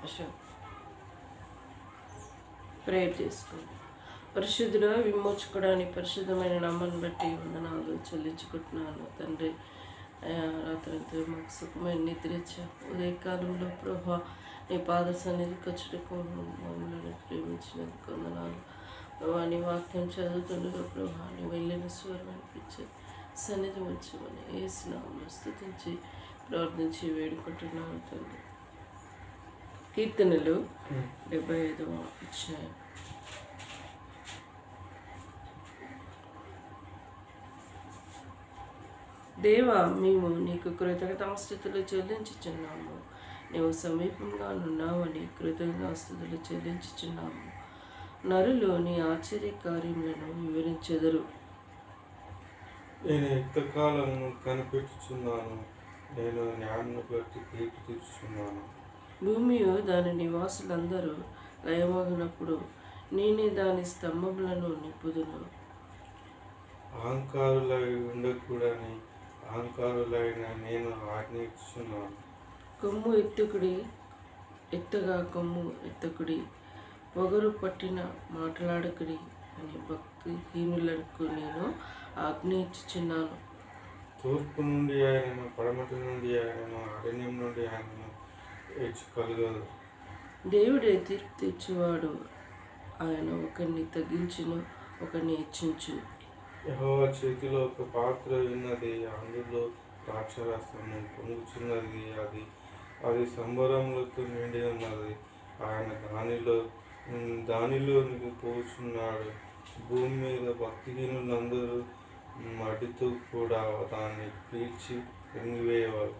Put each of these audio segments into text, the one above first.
Ashok prayer చేసుకోండి. పరిశుద్ధుడ విమోచకుడాని పరిశుద్ధమైన నామాన్ని బట్టి వందనాలు చెల్లించుకుంటున్నాను తండ్రి. రాత్రంతా మాకు సుఖమైన నిద్ర ఇచ్చావు. ఉదయకాలంలో ప్రభా నీ పాద సన్నిధికి వచ్చుటకు మమ్మల్ని ప్రేమించినందుకు వందనాలు. ప్రభా నీ వాక్యం చదువుతుండగా ప్రభా నీ వెళ్ళిన స్వరం అనిపించే సన్నిధి ఉంచమని ఏసునామములో స్తుతించి ప్రార్థించి వేడుకుంటున్నాను తండ్రి. కీర్తనలు 75వ అధ్యాయం. దేవా, మేము నీకు కృతజ్ఞతాస్తుతులు చెల్లించుచున్నాము. నీవు సమీపంగా నున్నావని కృతజ్ఞతాస్తుతులు చెల్లించుచున్నాము. నరులు నీ ఆశ్చర్య కార్యములను వివరించెదరు. నేను ఎంతకాలము కనిపెట్టుచున్నాను, నేను న్యాయమును బట్టి తీర్పు తీర్చుచున్నాను. భూమియు దాని నివాసులందరూ లయమగినప్పుడు నేనే దాని స్తంభములను నింపుదును. అహంకారులై ఉండకూడని అహంకారులైన నేను ఆజ్ఞిస్తున్నాను. కొమ్ము ఎత్తుకుడి, ఎత్తగా కొమ్ము ఎత్తకుడి, పొగరు పట్టిన మాట్లాడకుడి అని భక్తిహీనులకు నేను ఆజ్ఞ ఇచ్చుచున్నాను. తూర్పు నుండి ఆయనను, పడమటి నుండి ఆయనను, అరణ్యం నుండి ఆయనను హెచ్చుకలగదు. దేవుడే తీర్పు తెచ్చువాడు. ఆయన ఒకరిని తగ్గించును, ఒకరిని హెచ్చించు. యెహోవా చేతిలో ఒక పాత్ర ఉన్నది, అందులో ద్రాక్షరసము పొంగుచున్నది. అది సంబరములతో నిండి ఉన్నది. ఆయన దానిలోనికి పోచున్నాడు. భూమి మీద భక్తిహీనులందరూ మడితో కూడా దాన్ని పీల్చి ఎంగివేయవారు.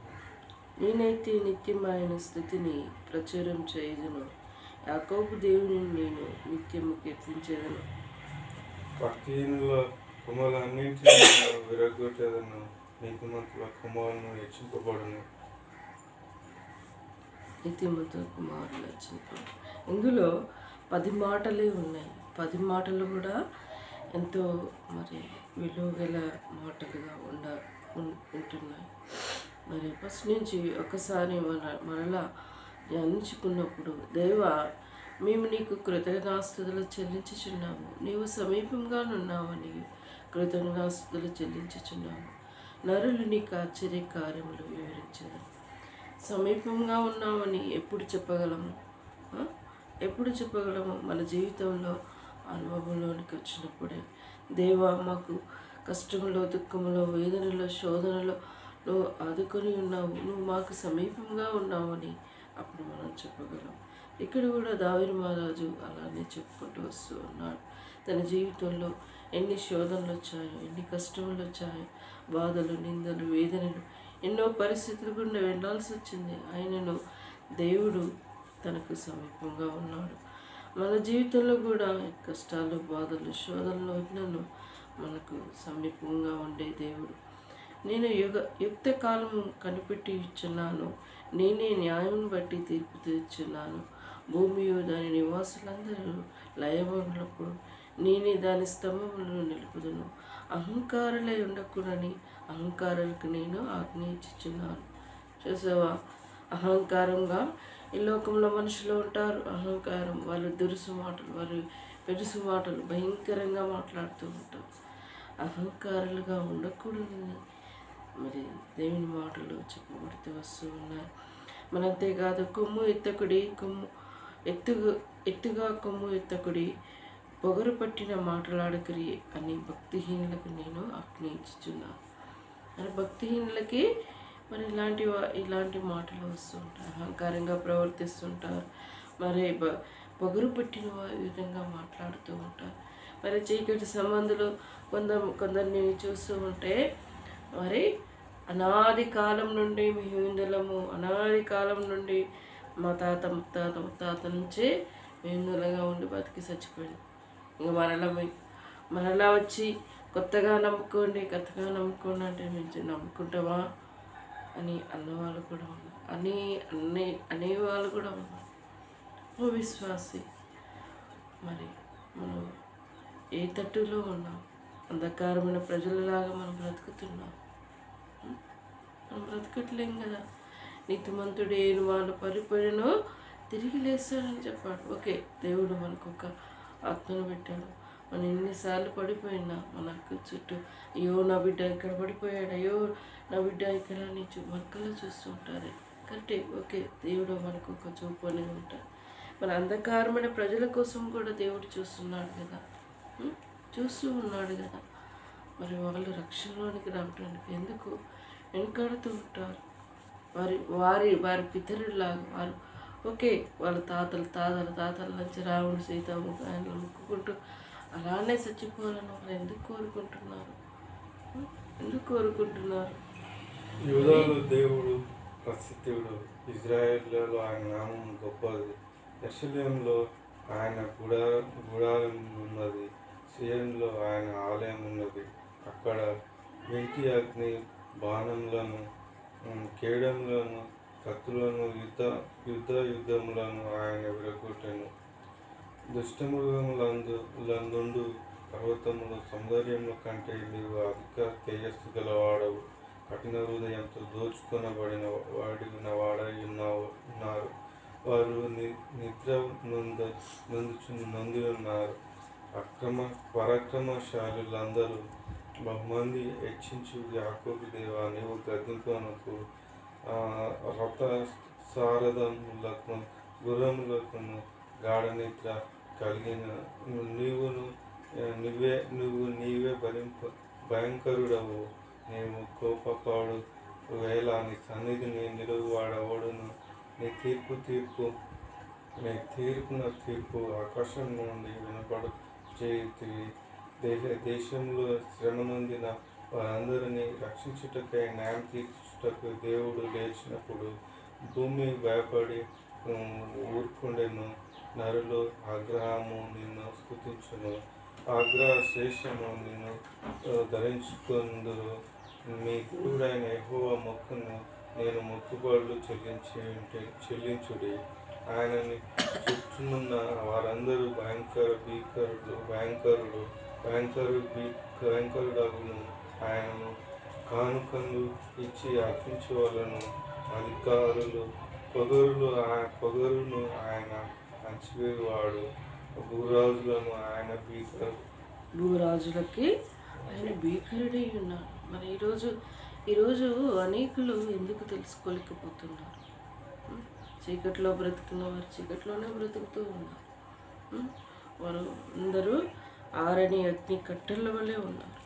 నేనైతే నిత్యమైన స్థితిని ప్రచురం చేయుదును. యాకోబు దేవుని నేను నిత్యము కీర్తించేదను. భక్తిహీనుల కొమ్మలన్నింటినీ విరగొట్టేదను, నీతిమంతుల కొమ్మలను హెచ్చింపబడును. నీతిమంతుల కుమారులు హెచ్చింపబడు. ఇందులో 10 మాటలే ఉన్నాయి. 10 మాటలు కూడా ఎంతో మరి విలువ గల మాటలుగా ఉంటున్నాయి. మరి ఫస్ట్ నుంచి ఒకసారి మరలా ధ్యానించుకున్నప్పుడు, దేవా, మేము నీకు కృతజ్ఞతాస్తుతులు చెల్లించుచున్నాము. నీవు సమీపంగా నున్నావని కృతజ్ఞతాస్తుతులు చెల్లించుచున్నాము. నరులు నీకు ఆశ్చర్య కార్యములు వివరించారు. సమీపంగా ఉన్నామని ఎప్పుడు చెప్పగలము? ఎప్పుడు చెప్పగలము? మన జీవితంలో అనుభవంలోనికి వచ్చినప్పుడే. దేవా, మాకు కష్టంలో, దుఃఖంలో, వేదనలో, శోధనలో నువ్వు ఆదుకొని ఉన్నావు, నువ్వు మాకు సమీపంగా ఉన్నావని అప్పుడు మనం చెప్పగలం. ఇక్కడ కూడా దావీదు మహారాజు అలానే చెప్పుకుంటూ వస్తూ ఉన్నాడు. తన జీవితంలో ఎన్ని శోధనలు వచ్చాయో, ఎన్ని కష్టములు వచ్చాయో, బాధలు, నిందలు, వేదనలు, ఎన్నో పరిస్థితులు గుండా వెళ్ళాల్సి వచ్చింది. ఆయనను దేవుడు తనకు సమీపంగా ఉన్నాడు. మన జీవితంలో కూడా కష్టాలు, బాధలు, శోధనలు వచ్చినను మనకు సమీపంగా ఉండే దేవుడు. నేను యుక్త కాలము కనిపెట్టి ఇచ్చున్నాను, నేనే న్యాయం బట్టి తీర్పు తీర్చున్నాను. భూమియు దాని నివాసులందరూ లయమైనప్పుడు నేనే దాని స్తంభములను నిలుపుదును. అహంకారులై ఉండకూడని అహంకారులకు నేను ఆజ్ఞ ఇచ్చుచున్నాను. చూసావా, అహంకారంగా ఈ లోకంలో మనుషులు ఉంటారు. అహంకారం, వాళ్ళు దురుసు మాటలు, వారు పెరుసు మాటలు భయంకరంగా మాట్లాడుతూ ఉంటారు. అహంకారులుగా ఉండకూడదని మరి దేవుని మాటలు చెప్పబడుతూ వస్తూ ఉన్నాయి. మన అంతేకాదు, కొమ్ము ఎత్తకుడి, ఎత్తుగా కొమ్ము ఎత్తకుడి, పొగరు పట్టిన మాట్లాడకరి అని భక్తిహీనులకు నేను ఆజ్ఞ ఇచ్చుచున్నాను. మరి భక్తిహీనులకి మరి ఇలాంటి మాటలు వస్తూ ఉంటారు. అహంకారంగా ప్రవర్తిస్తుంటారు. మరి పొగరు పట్టిన విధంగా మాట్లాడుతూ ఉంటారు. మరి చీకటి సంబంధులు కొందరిని చూస్తూ ఉంటే, మరి అనాది కాలం నుండి మేము ఇందులము, అనాది కాలం నుండి మా తాత నుంచే మేము ఇందులుగా ఉండి బతికి చచ్చిపోయింది. ఇంక మరలా వచ్చి కొత్తగా నమ్ముకోండి అంటే మేము నమ్ముకుంటామా అని అన్నవాళ్ళు కూడా ఉన్నారు. అనేవాళ్ళు కూడా ఉన్నారు. ఓ విశ్వాసి, మరి మనం ఏ తట్టులో ఉన్నాం? అంధకారమైన ప్రజలలాగా మనం బ్రతుకుతున్నాం. మనం బ్రతకట్లేం కదా. నీతిమంతుడు ఏను వాళ్ళు పరిపడినో తిరిగి లేస్తాడని చెప్పాడు. ఓకే, దేవుడు మనకు ఒక ఆత్మను పెట్టాడు. మనం ఎన్నిసార్లు పడిపోయినా మనకు చుట్టూ అయ్యో నా బిడ్డ ఇక్కడ పడిపోయాడు, అయ్యో నా బిడ్డ ఇక్కడ నుంచి మనకల్లో చూస్తూ ఉంటారు. కరెక్టే, ఓకే, దేవుడు మనకు ఒక చూపు అనేది ఉంటాడు. మన అంధకారమైన ప్రజల కోసం కూడా దేవుడు చూస్తున్నాడు కదా, చూస్తూ ఉన్నాడు కదా. మరి వాళ్ళు రక్షణలోనికి రావడానికి ఎందుకు వెనకాడుతూ ఉంటారు? వారి వారి వారి పితరులాగా వారు ఓకే, వాళ్ళ తాతల నుంచి రాముడు సీతమ్మ ఆయన మొక్కుకుంటూ అలానే చచ్చిపోవాలని వాళ్ళు ఎందుకు కోరుకుంటున్నారు? ఎందుకు కోరుకుంటున్నారు? యూదాలో దేవుడు ప్రసిద్ధుడు, ఇజ్రాయేల్లో ఆయన నామం గొప్పది. యెరూషలేములో ఆయన గుడారం ఉన్నది, సియోనులో ఆయన ఆలయం ఉన్నది. అక్కడ వెంటి అగ్ని బాణములను, కేడములను, కత్తులను, యుద్ధములను ఆయన విరగొట్టెను. దుష్టమృగములందు పర్వతములు సౌందర్యముల కంటే నీవు అధిక తేజస్సు గలవాడవు. కఠిన హృదయంతో దోచుకొనబడిన వాడై ఉన్నారు. వారు నిద్ర నొంది ఉన్నారు. పరాక్రమశాలులందరూ బహుమంది హెచ్చించు యాకోబు దేవా, నీవు గద్దింపునకు రథ సారథములకు గుర్రములకు గాఢ నిద్ర కలిగిన నువ్వు నీవే భయంకరుడవు. నీవు కోపపాడు వేళ నీ సన్నిధిని నిలువవాడవడును. నీ తీర్పు ఆకాశం నుండి వినపడు చేతివి. దేశంలో శ్రమ నొందిన వారందరినీ రక్షించుటకై న్యాయం తీర్చుటకు దేవుడు లేచినప్పుడు భూమి భయపడి ఊరుకుండెను. నరులు ఆగ్రహము నిన్ను స్తుతించును, ఆగ్రహ శేషము నిన్ను ధరించుకుందురు. మీ దేవుడైన యెహోవా మొక్కును నేను మొక్కుబడులు చెల్లించుడి. ఆయనని చుట్టూనున్న వారందరూ భయంకరుడగును. ఆయనను కానుకలు ఇచ్చి అర్పించవలను. అధికారులు పొగరును ఆయన అణచివేవాడు. భూరాజులకి ఆయన భీకరుడై ఉన్నాడు. మరి ఈరోజు అనేకులు ఎందుకు తెలుసుకోలేకపోతున్నారు? చీకట్లో బ్రతుకున్న వారు చీకట్లోనే బ్రతుకుతూ ఉన్నారు. వారు అందరూ ఆరని అగ్ని కట్టెల వల్లే ఉన్నారు.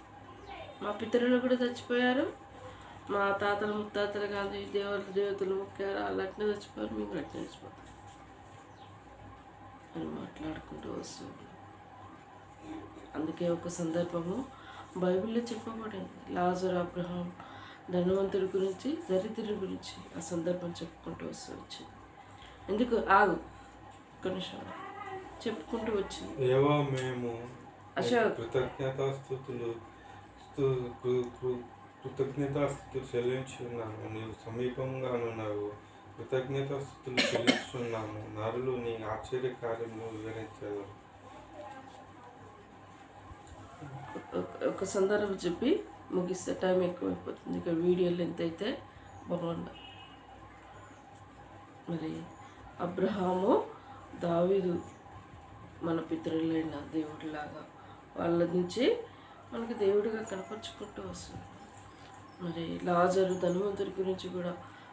మా పితరులు కూడా చచ్చిపోయారు, మా తాతలు ముత్తాతలు కానీ దేవతలు మొక్కారు, వాళ్ళు అట్నే చచ్చిపోయారు, మేము కూడా అట్నే చచ్చిపోతాం అని మాట్లాడుకుంటూ వస్తుంది. అందుకే ఒక సందర్భము బైబిల్లో చెప్పబడింది. లాజరు, అబ్రహాం, ధనవంతుడి గురించి, దరిద్రుడి గురించి ఆ సందర్భం చెప్పుకుంటూ వచ్చింది. ఎందుకు ఆగు ఒక్క నిమిషం చెప్పుకుంటూ వచ్చింది. మేము కృతజ్ఞతాస్తుతులు చెల్లించున్నాము. నీవు సమీపంగా ఉన్నావు. కృతజ్ఞతాస్తుతులు చెల్లించున్నాము. నరులు నీ ఆశ్చర్య కార్యములు వివరించారు. ఒక సందర్భం చెప్పి ముగిస్తే టైం ఎక్కువైపోతుంది. ఇక్కడ వీడియో లెంత్ అయితే బాగుండ. మరి అబ్రహాము, దావీదు మన పితరులైన దేవుడిలాగా వాళ్ళ నుంచి మనకి దేవుడిగా కనపరుచుకుంటూ వస్తుంది. మరి లాజరు, ధనవంతుడి గురించి కూడా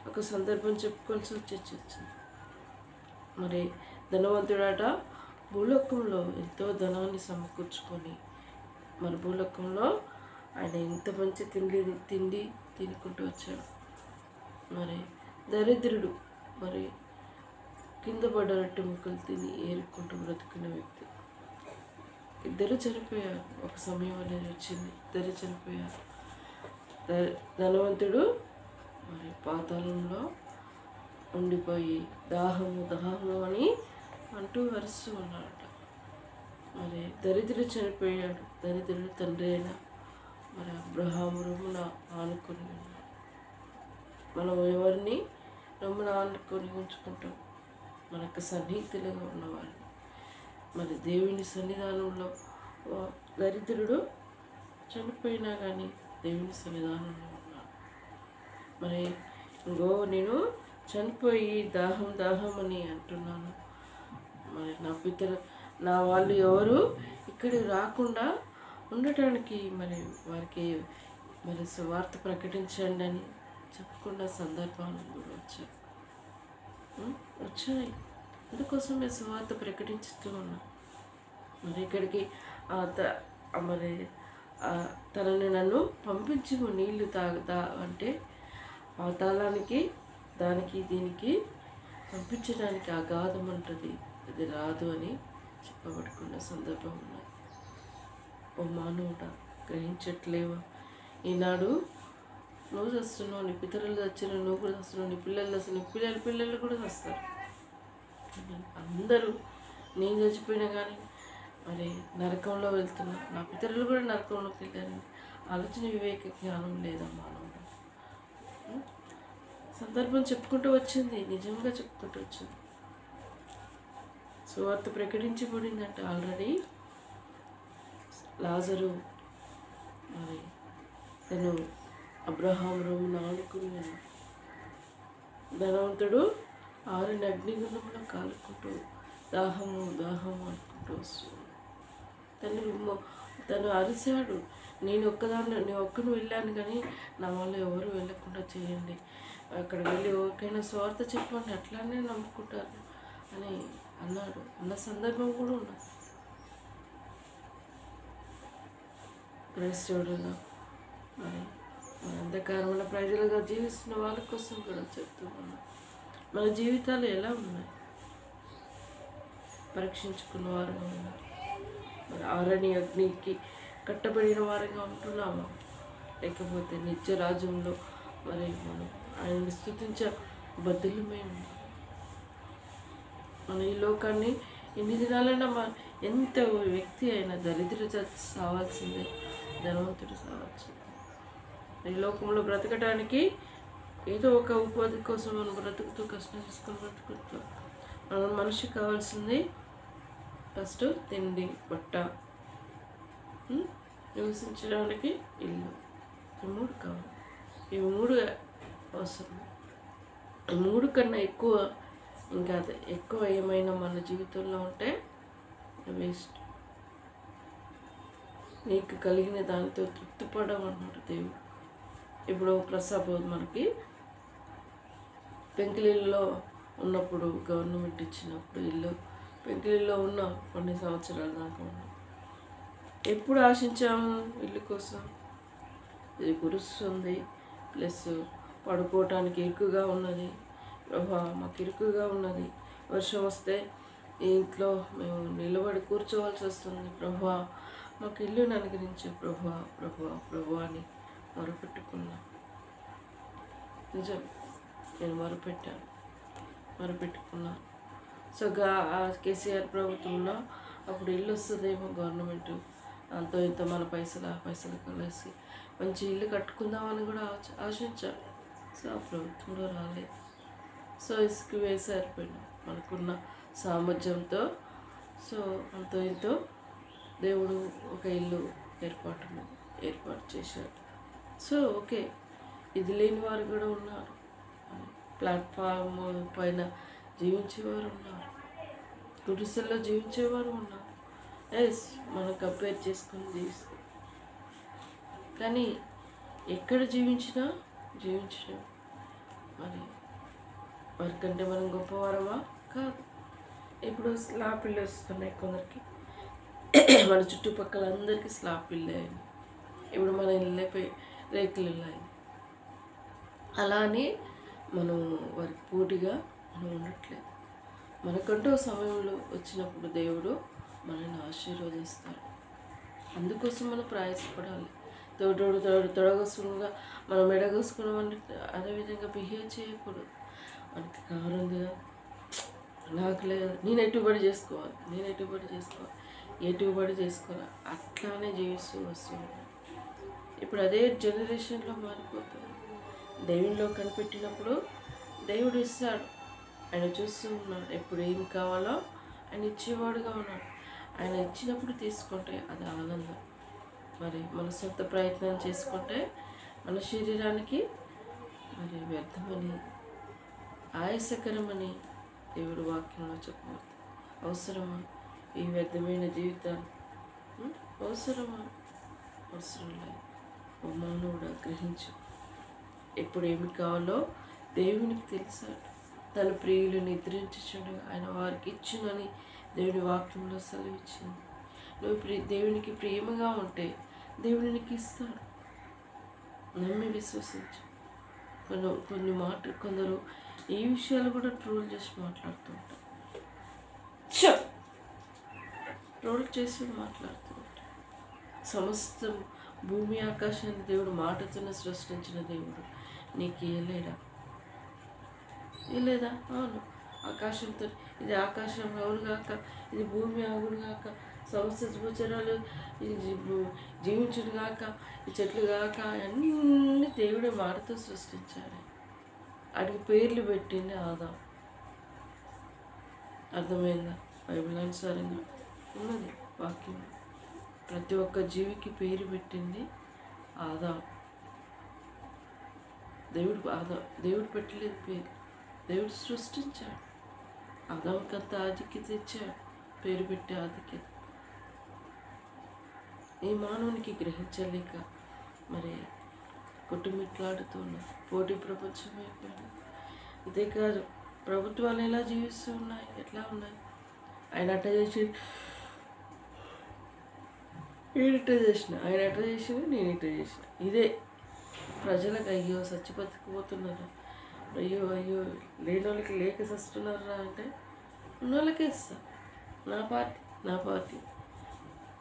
ఒక సందర్భం చెప్పుకోవాల్సి వచ్చింది. మరి ధనవంతుడట భూలోకంలో ఎంతో ధనాన్ని సమకూర్చుకొని మన భూలోకంలో ఆయన ఎంత మంచి తిండి తినుకుంటూ వచ్చాడు. మరి దరిద్రుడు మరి కింద పడ్డ రొట్టె ముక్కలు తిని ఏరుకుంటూ బ్రతుకున్న వ్యక్తి. ఇద్దరు చనిపోయారు. ఒక సమయం అనేది వచ్చింది, ఇద్దరు చనిపోయారు. ధనవంతుడు మరి పాతాళంలో ఉండిపోయి దాహము అని అంటూ వరుస్తూ ఉన్నాడట. మరి దరిద్రుడు చనిపోయాడు. దరిద్రుడు తండ్రి అయిన మరి అబ్రహాము రొమ్మున ఆనుకొని ఉన్నాడు. మనం ఎవరిని రొమ్మున ఆనుకొని ఉంచుకుంటాం? మనకు సన్నిహితులుగా ఉన్నవారిని. మరి దేవుని సన్నిధానంలో దరిద్రుడు చనిపోయినా కానీ దేవుని సన్నిధానంలో ఉన్నాడు. మరి ఇంకో నేను చనిపోయి దాహం దాహం అని అంటున్నాను. మరి నా వాళ్ళు ఎవరు ఇక్కడికి రాకుండా ఉండటానికి మరి వారికి మరి సువార్త ప్రకటించండి అని చెప్పకుండా సందర్భాలు కూడా వచ్చాయి. అందుకోసం మేము సువార్త ప్రకటించుతూ ఉన్నాం. మరి ఇక్కడికి మరి తనని నన్ను పంపించి నీళ్లు తాగుతా అంటే పాతాళానికి దానికి దీనికి పంపించడానికి అగాధం ఉంటుంది, అది రాదు అని చెప్పబడుకున్న సందర్భం ఉన్నది. ఓ మానవుడా, గ్రహించట్లేవా? ఈనాడు నువ్వు చస్తున్నావు, నీ పితరులు చచ్చిన నువ్వు కూడా చస్తున్నావు, నీ పిల్లలు చస్తున్న పిల్లలు కూడా చస్తారు. అందరూ నేను చచ్చిపోయినా కానీ మరి నరకంలో వెళ్తున్నా, నా పితరులు కూడా నరకంలోకి వెళ్ళారని ఆలోచన వివేక జ్ఞానం లేదమ్మా. సందర్భం చెప్పుకుంటూ వచ్చింది, నిజంగా చెప్పుకుంటూ వచ్చింది. సువార్త ప్రకటించబడిందంటే ఆల్రెడీ లాజరు మరి తను అబ్రహాం రొమ్మున ఆడుకుని ధనవంతుడు 6 అగ్నిగుండంలో కాలుకుంటూ దాహము అనుకుంటూ వస్తుంది. తను అరిశాడు, నేను ఒక్కను వెళ్ళాను కానీ నా వాళ్ళు ఎవరు వెళ్ళకుండా చేయండి, అక్కడ వెళ్ళి ఎవరికైనా స్వార్థ చెప్పండి, అట్లానే నమ్ముకుంటారు అని అన్నాడు. అన్న సందర్భం కూడా ఉన్నది. క్రైస్తవుడుగా మరి మన అంధకారమైన ప్రజలుగా జీవిస్తున్న వాళ్ళ కోసం కూడా చెప్తూ ఉన్నాం. మన జీవితాలు ఎలా ఉన్నాయి పరీక్షించుకున్న వారుగా ఉన్నారు. మరి ఆరణి అగ్నికి కట్టబడిన వారంగా ఉంటున్నామా, లేకపోతే నిత్య రాజ్యంలో మరి మనం ఆయన్ని స్తుతించ బద్దులమై ఉన్నాం. మన ఈ లోకాన్ని ఎన్ని దినాలైనా ఎంత వ్యక్తి అయినా దరిద్ర సావాల్సిందే, ధనవంతుడు సావాల్సిందే. ఈ లోకంలో బ్రతకడానికి ఏదో ఒక ఉపాధి కోసం మనం బ్రతుకుతూ కష్టం చేసుకొని బ్రతుకుతూ మనిషికి కావాల్సింది ఫస్ట్ తిండి, బట్ట, నివసించడానికి ఇల్లు, ఈ 3 కావాలి. ఈ 3 అవసరం. ఈ 3 కన్నా ఇంకా ఎక్కువ ఏమైనా మన జీవితంలో ఉంటే వేస్ట్. నీకు కలిగిన దానితో తృప్తిపడమన్నాడు దేవుడు. ఇప్పుడు ప్రసాద్ మనకి పెంకిలిల్లో ఉన్నప్పుడు గవర్నమెంట్ ఇచ్చినప్పుడు ఇల్లు పెంకిలిల్లో ఉన్నాం, కొన్ని సంవత్సరాల దాకా ఉన్నాం. ఎప్పుడు ఆశించాము ఇల్లు కోసం? ఇది కురుస్తుంది, ప్లస్ పడుకోవటానికి ఇరుకుగా ఉన్నది, మాకు ఇరుకుగా ఉన్నది, వర్షం వస్తే ఈ ఇంట్లో మేము నిలబడి కూర్చోవాల్సి వస్తుంది, ప్రభువా మాకు ఇల్లుని అనుగ్రహించే ప్రభువా అని మొరపెట్టుకున్నా. నిజం, నేను మొరపెట్టుకున్నా. సో కేసీఆర్ ప్రభుత్వంలో అప్పుడు ఇల్లు వస్తుందేమో గవర్నమెంట్, అంతో ఇంతో మన పైసలు కలిసి మంచి ఇల్లు కట్టుకుందామని కూడా ఆశించాను. సో ఆ ప్రభుత్వంలో రాలేదు. సో ఇసుక వేసారిపోయినా మనకున్న సామర్థ్యంతో. సో అంతో ఇంతో దేవుడు ఒక ఇల్లు ఏర్పాటు చేశాడు. సో ఓకే, ఇది లేని వారు కూడా ఉన్నారు, ప్లాట్ఫామ్ పైన జీవించేవారు ఉన్నారు, గుడిసెల్లో జీవించేవారు ఉన్నారు. మనం కంపేర్ చేసుకుని జీవిస్తాం. కానీ ఎక్కడ జీవించినా మరి వారికంటే మనం గొప్పవారమా? కాదు. ఇప్పుడు స్లాబ్ ఇల్లు వస్తున్నాయి కొందరికి, మన చుట్టుపక్కల అందరికీ స్లాబ్ ఇల్లు అయింది. ఇప్పుడు మన ఇల్లుపై రేకులు ఇల్లు అయింది. అలానే మనం వారికి పోటీగా మనం ఉండట్లేదు. మనకంటూ సమయంలో వచ్చినప్పుడు దేవుడు మనల్ని ఆశీర్వదిస్తాడు. అందుకోసం మనం ప్రయాసపడాలి. తొడగొసుకుగా మనం ఎడగొసుకున్నామని అదేవిధంగా బిహేవ్ చేయకూడదు. మనకి కావాలంగా నాకు లేదు, నేను ఎటుబడి చేసుకోవాలి, ఎటుబడి చేసుకోవాలి, అట్లానే జీవిస్తూ వస్తుంది. ఇప్పుడు అదే జనరేషన్లో మారిపోతుంది. దేవునిలో కనిపెట్టినప్పుడు దేవుడు ఇస్తాడు, ఆయన చూస్తూ ఉన్నాడు, ఎప్పుడు ఏం కావాలో ఆయన ఇచ్చేవాడుగా ఉన్నాడు. ఆయన ఇచ్చినప్పుడు తీసుకుంటే అది ఆనందం. మరి మన సొంత ప్రయత్నం చేసుకుంటే మన శరీరానికి మరి వ్యర్థమని ఆయాసకరమని దేవుడు వాక్యంలో చెప్పబడుతుంది. అవసరమా ఈ వ్యర్థమైన జీవితాలు? అవసరమా? అవసరం లేదు. ఓ మానవుడా, గ్రహించు. ఎప్పుడు ఏమి కావాలో దేవునికి తెలుసాడు. తన ప్రియులు నిద్రించుచుండగా ఆయన వారికి ఇచ్చునని దేవుని వాక్యంలో సెలవిచ్చింది. నువ్వు దేవునికి ప్రేమగా ఉంటే దేవుడు నీకు ఇస్తాడు. నమ్మి విశ్వసించు. కొందరు ఈ విషయాలు కూడా ట్రోల్ చేసి మాట్లాడుతూ ఉంటారు. ట్రోల్ చేసి మాట్లాడుతూ ఉంటారు. సమస్తం భూమి ఆకాశాన్ని దేవుడు మాటతోనే సృష్టించిన దేవుడు నీకు ఇయ్యలేదా? అవును. ఆకాశంతో ఇది ఆకాశం అవునుగాక, ఇది భూమి అవునుగాక, సమస్త భూచరాలు జీవించును గాక, ఈ చెట్లు గాక, అన్నీ దేవుడే మాటతో సృష్టించాడు. వాటికి పేర్లు పెట్టింది ఆదాం. అర్థమైందా? బైబిల్ అనుసారంగా ఉన్నది వాక్యం. ప్రతి ఒక్క జీవికి పేరు పెట్టింది ఆదాం. దేవుడు పెట్టలేదు పేరు, దేవుడు సృష్టించాడు. ఆదాంకంత ఆధిక్యత ఇచ్చాడు, పేరు పెట్టే ఆధిక్యత. ఈ మానవునికి గ్రహించలేక మరి కొట్టుమిట్లాడుతున్న పోటీ ప్రపంచం అయిపోయింది. ఇదే కాదు, ప్రభుత్వాలు ఎలా జీవిస్తూ ఉన్నాయి, ఎట్లా ఉన్నాయి. ఆయన అట్ట చేసి నేను ఇట్ట చేసిన, ఆయన ఎట్ట చేసిన, నేను ఇట్ట చేసిన. ఇదే ప్రజలకు అయ్యో చచ్చి బతికిపోతున్నారు, అయ్యో అయ్యో లేని వాళ్ళకి లేక చస్తున్నారా అంటే ఉన్న వాళ్ళకే ఇస్తా. నా పార్టీ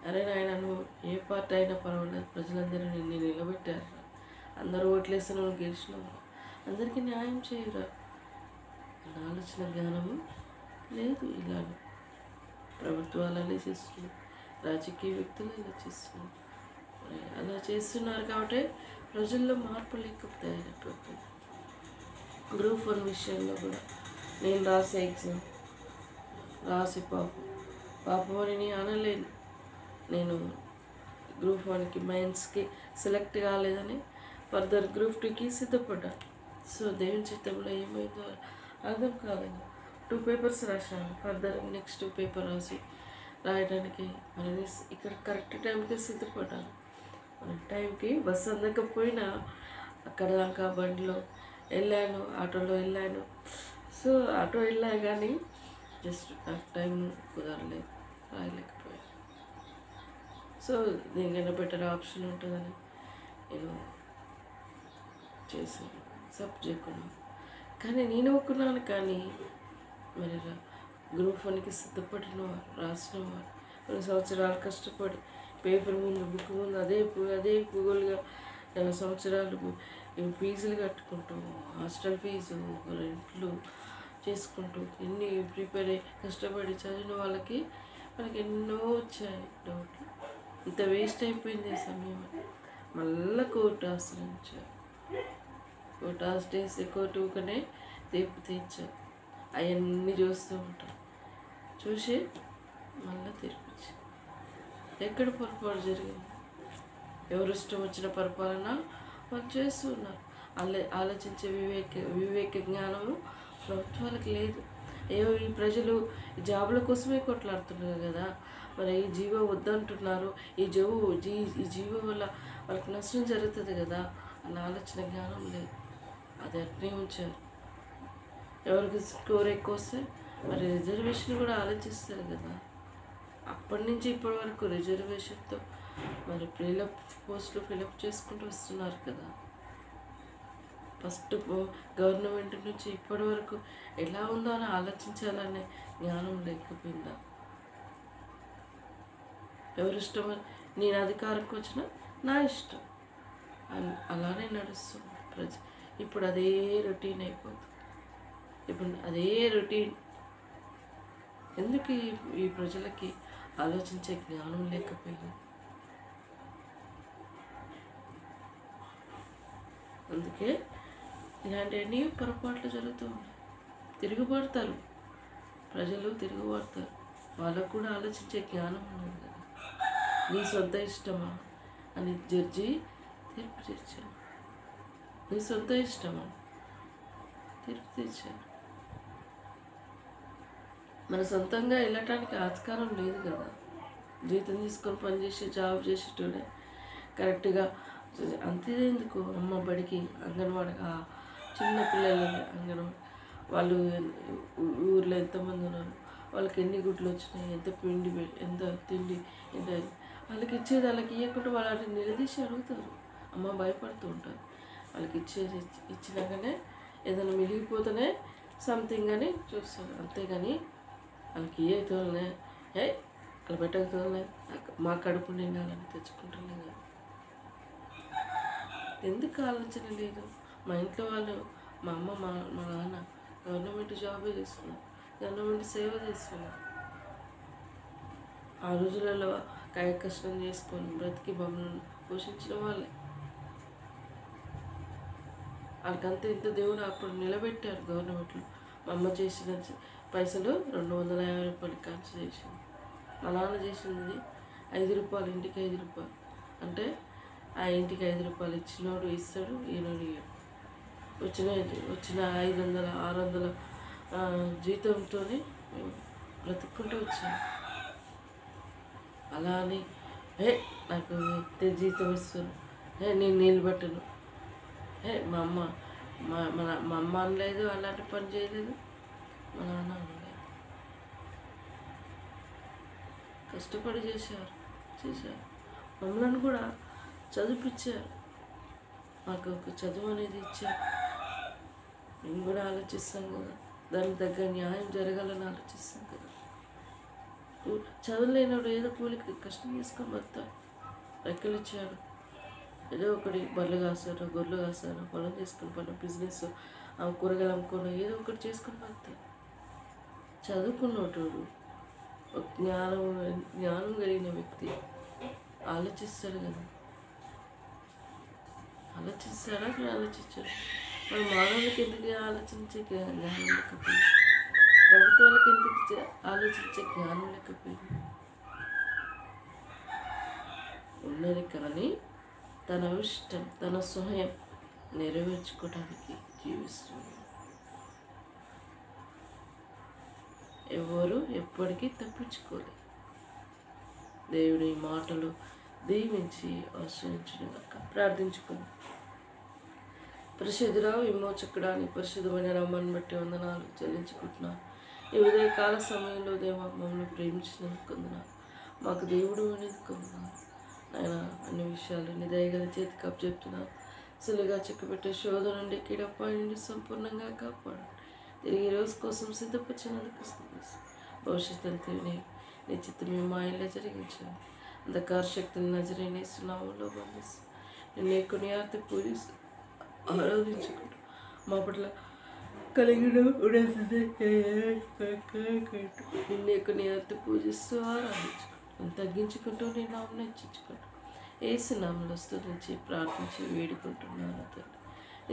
అరే నాయన, నువ్వు ఏ పార్టీ అయినా పర్వాలేదు, ప్రజలందరూ నిన్ను నిలబెట్టారు, అందరూ ఓట్లేస్తే నువ్వు గెలిచినావు, అందరికీ న్యాయం చేయరా అన్న ఆలోచన జ్ఞానము లేదు. ఇలా ప్రభుత్వాలు అలా చేస్తున్నారు, రాజకీయ వ్యక్తులు ఇలా చేస్తున్నారు. అలా చేస్తున్నారు కాబట్టి ప్రజల్లో మార్పు లేకపోతే తయారైపోతుంది. గ్రూప్ 1 విషయంలో కూడా నేను రాసే ఎగ్జామ్ రాసి పాపం అని నేను అనలేను. నేను గ్రూప్ 1కి మెయిన్స్కి సెలెక్ట్ కాలేదని ఫర్దర్ గ్రూప్ 2కి సిద్ధపడ్డాను. సో దేవుని చిత్తంలో ఏమైందో అర్థం కాలేదు. 2 పేపర్స్ రాశాను. ఫర్దర్ నెక్స్ట్ పేపర్ రాయడానికి మరి ఇక్కడ కరెక్ట్ టైంకి సిద్ధపడ్డాను. మన టైంకి బస్సు అందకపోయినా అక్కడ దాకా బండిలో వెళ్ళాను, ఆటోలో వెళ్ళాను. సో ఆటో వెళ్ళా కానీ జస్ట్ నాకు టైం కుదరలేదు, రాయలేకపోయాను. సో దీనికైనా బెటర్ ఆప్షన్ ఉంటుందని నేను చేశాను, సబ్జెక్ట్ కొన్నాను. కానీ నేను ఒప్పుకున్నాను. కానీ మరి గ్రూప్ 1కి సిద్ధపడిన వారు, రాసిన వారు కొన్ని సంవత్సరాలు కష్టపడి పేపర్ ముందు, బుక్ ముందు అదే పువ్వులుగా సంవత్సరాలు ఫీజులు కట్టుకుంటూ, హాస్టల్ ఫీజు, రెంట్లు చేసుకుంటూ ఎన్ని ప్రిపేర్ అయ్యి కష్టపడి చదివిన వాళ్ళకి మనకి ఎన్నో వచ్చాయి డౌట్లు. ఇంత వేస్ట్ అయిపోయింది సమయం. మళ్ళీ కోర్టు ఆశ్రయించారు. కోర్టు ఆశ్రయిస్తే కోర్టు ఊకనే తీర్పు తీర్చారు. అవన్నీ చూస్తూ ఉంటాం. చూసి మళ్ళీ తీర్పు ఇచ్చారు. ఎక్కడ పొరపాటు జరిగింది? ఎవరు ఇష్టం వచ్చిన పరిపాలన వాళ్ళు చేస్తున్నారు. ఆలోచించే వివేక జ్ఞానము ప్రభుత్వాలకు లేదు. ఏవో ఈ ప్రజలు జాబుల కోసమే కొట్లాడుతున్నారు కదా, మరి ఈ జీవో వద్దంటున్నారు, ఈ జీవో వల్ల వాళ్ళకి నష్టం జరుగుతుంది కదా అన్న ఆలోచన జ్ఞానం లేదు. అది అట్నే ఉంచారు. ఎవరికి స్కోర్ ఎక్కువ వస్తే మరి రిజర్వేషన్ కూడా ఆలోచిస్తారు కదా. అప్పటి నుంచి ఇప్పటి వరకు రిజర్వేషన్తో మరి పోస్టులు ఫిలప్ చేసుకుంటూ వస్తున్నారు కదా. ఫస్ట్ గవర్నమెంట్ నుంచి ఇప్పటి వరకు ఎలా ఉందో అని ఆలోచించాలనే జ్ఞానం లేకపోయిందా? ఎవరి ఇష్టం, నేను అధికారంకి వచ్చినా నా ఇష్టం అలానే నడుస్తుంది ఇప్పుడు అదే రొటీన్ అయిపోతుంది. ఇప్పుడు అదే రొటీన్. ఎందుకు ఈ ప్రజలకి ఆలోచించే జ్ఞానం లేకపోయింది? అందుకే ఇలాంటివన్నీ పొరపాట్లు జరుగుతూ ఉన్నాయి. తిరుగుబడతారు ప్రజలు, తిరుగుబడతారు. వాళ్ళకు కూడా ఆలోచించే జ్ఞానం ఉన్నది కదా. నీ సొంత ఇష్టమా అని జడ్జి తీర్పు తీర్చారు. నీ సొంత ఇష్టమా తీర్పు తీర్చారు. మన సొంతంగా వెళ్ళటానికి ఆస్కారం లేదు కదా. జీతం తీసుకొని పనిచేసి జాబ్ చేసేటోడే కరెక్ట్గా అంతేందుకు అమ్మ బడికి అంగన్వాడి చిన్న పిల్లలు అంగన్వాడి వాళ్ళు ఊర్లో ఎంతమంది ఉన్నారు, వాళ్ళకి ఎన్ని గుడ్లు వచ్చినాయి, ఎంత పిండి ఎంత తిండి ఎంత వాళ్ళకి ఇచ్చేది, వాళ్ళకి ఇవ్వకుండా వాళ్ళని నిలదీసి అడుగుతారు. అమ్మ భయపడుతూ ఉంటారు. వాళ్ళకి ఇచ్చినాకనే ఏదైనా మిగిలిపోతేనే సంథింగ్ అని చూస్తారు. అంతేగాని వాళ్ళకి ఇవ్వతోనే వాళ్ళు పెట్టకపోతేనే మా కడుపు నిండాలని తెచ్చుకుంటున్నాం కదా. ఎందుకు ఆలోచన లేదు? మా ఇంట్లో వాళ్ళు మా అమ్మ మా నాన్న గవర్నమెంట్ జాబే చేస్తున్నారు, గవర్నమెంట్ సేవ చేస్తున్నారు. ఆ రోజులలో కాయ కష్టం చేసుకొని బ్రతికి మమ్మల్ని పోషించిన వాళ్ళే. వాళ్ళకంతా ఇంత దేవుడు అప్పుడు నిలబెట్టారు గవర్నమెంట్లో. మా అమ్మ చేసిన పైసలు 250 రూపాయలు ఖర్చు చేసింది. మా నాన్న చేసినది 5 రూపాయలు, ఇంటికి 5 రూపాయలు. అంటే ఆ ఇంటికి 5 రూపాయలు ఇచ్చినోడు ఇస్తాడు, ఈయనోడు ఇయ్యడు. వచ్చిన 500 600 జీతంతో మేము బ్రతుక్కుంటూ వచ్చాము. అలా అని నాకు జీతం ఇస్తాను, నేను నీళ్ళు పట్టను, మా అమ్మ అనలేదు, అలాంటి పని చేయలేదు, మా నాన్న అనలేదు. కష్టపడి చేశారు. మమ్మల్ని కూడా చదివిపించారు. మాకు ఒక చదువు అనేది ఇచ్చారు. మేము కూడా ఆలోచిస్తాం కదా, దానికి తగ్గ న్యాయం జరగాలని ఆలోచిస్తాం కదా. చదువులేనాడు ఏదో కూలికి కష్టం చేసుకొని బతాడు. రెక్కలు ఇచ్చాడు, ఏదో ఒకటి బర్రెలు కాస్తాడు, గొర్రెలు కాస్తాడు, పొలం చేసుకొని పని బిజినెస్ కూరగాయలు అమ్ముకోవడం ఏదో ఒకటి చేసుకొని బతాడు. చదువుకున్నోడు జ్ఞానం కలిగిన వ్యక్తి ఆలోచిస్తాడు కదా. ఆలోచిస్తాడా? ఆలోచించాడు. మన మానవులకి ఎందుకు ఆలోచించే జ్ఞానం లేకపోయింది? ప్రభుత్వాలకు ఎందుకు ఆలోచించే జ్ఞానం లేకపోయింది? ఉన్నది కానీ తన ఇష్టం, తన స్వయం నెరవేర్చుకోవడానికి జీవిస్తుంది. ఎవరు ఎప్పటికీ తప్పించుకోలేదు. దేవుడి మాటలు దీవించి ఆశ్రయించుగాక. ప్రార్థించుకుందాం. పరిశుద్ధుడా, విమోచకుడాని పరిశుద్ధమైన నామాన్ని బట్టి వందనాలు చెల్లించుకుంటున్నాను. ఈ ఉదయకాల సమయంలో దేవా మమ్మల్ని ప్రేమించినందుకు వందనాలు. మాకు దేవుడు అనేందుకు వందనాలు. ఆయన అన్ని విషయాలు నీ దయగల చేతికి అప్పచెప్తున్నాను. సులువుగా చిక్కుపెట్టే శోధ నుండి కీడపాయి నుండి సంపూర్ణంగా కాపాడు. తిరిగి రోజు కోసం సిద్ధపరిచినందుకు భవిష్యత్తు అంతా నీ చిత్తమే మాయలో జరిగించాను. అంధకార శక్తిని నజరేని సునామంలో బంధిస్తూ నిన్నే కొనియాడితే పూజిస్తూ ఆరాధించుకుంటూ మా పట్ల కలిగిన నిన్నే కొనియాడితే పూజిస్తూ ఆరాధించుకుంటూ తగ్గించుకుంటూ నీ నామం హెచ్చించుకుంటూ ఏసు నామంలో స్తుతించి ప్రార్థించి వేడుకుంటున్నాను తండ్రి.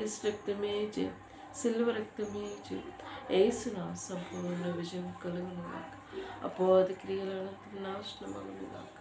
ఏసు రక్తమే జయం, సిల్వ రక్తమే జయం. ఏసు నా సంపూర్ణ విజయం కలుగును గాక. అపవాది క్రియల నాశనం అగును గాక.